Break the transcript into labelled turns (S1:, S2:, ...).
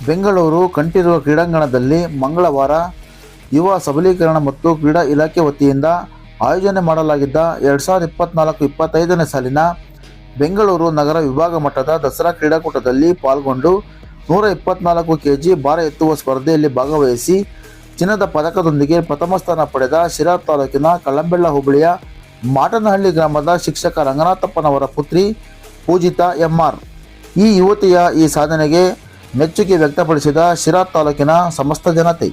S1: ಬೆಂಗಳೂರು ಕಂಠೀರವ ಕ್ರೀಡಾಂಗಣದಲ್ಲಿ ಮಂಗಳವಾರ ಯುವ ಸಬಲೀಕರಣ ಮತ್ತು ಕ್ರೀಡಾ ಇಲಾಖೆ ವತಿಯಿಂದ ಆಯೋಜನೆ ಮಾಡಲಾಗಿದ್ದ 2024-25ನೇ ಸಾಲಿನ ಬೆಂಗಳೂರು ನಗರ ವಿಭಾಗ ಮಟ್ಟದ ದಸರಾ ಕ್ರೀಡಾಕೂಟದಲ್ಲಿ ಪಾಲ್ಗೊಂಡು 124 kg ಭಾರ ಎತ್ತುವ ಸ್ಪರ್ಧೆಯಲ್ಲಿ ಭಾಗವಹಿಸಿ ಚಿನ್ನದ ಪದಕದೊಂದಿಗೆ ಪ್ರಥಮ ಸ್ಥಾನ ಪಡೆದ ಶಿರಾ ತಾಲೂಕಿನ ಕಳ್ಳಂಬೆಳ್ಳ ಹೋಬಳಿಯ ಮಾಟನಹಳ್ಳಿ ಗ್ರಾಮದ ಶಿಕ್ಷಕ ರಂಗನಾಥಪ್ಪನವರ ಪುತ್ರಿ ಪೂಜಿತಾ ಎಂಆರ್. ಈ ಯುವತಿಯ ಈ ಸಾಧನೆಗೆ ಮೆಚ್ಚುಗೆ ವ್ಯಕ್ತಪಡಿಸಿದ ಶಿರಾ ತಾಲೂಕಿನ ಸಮಸ್ತ ಜನತೆ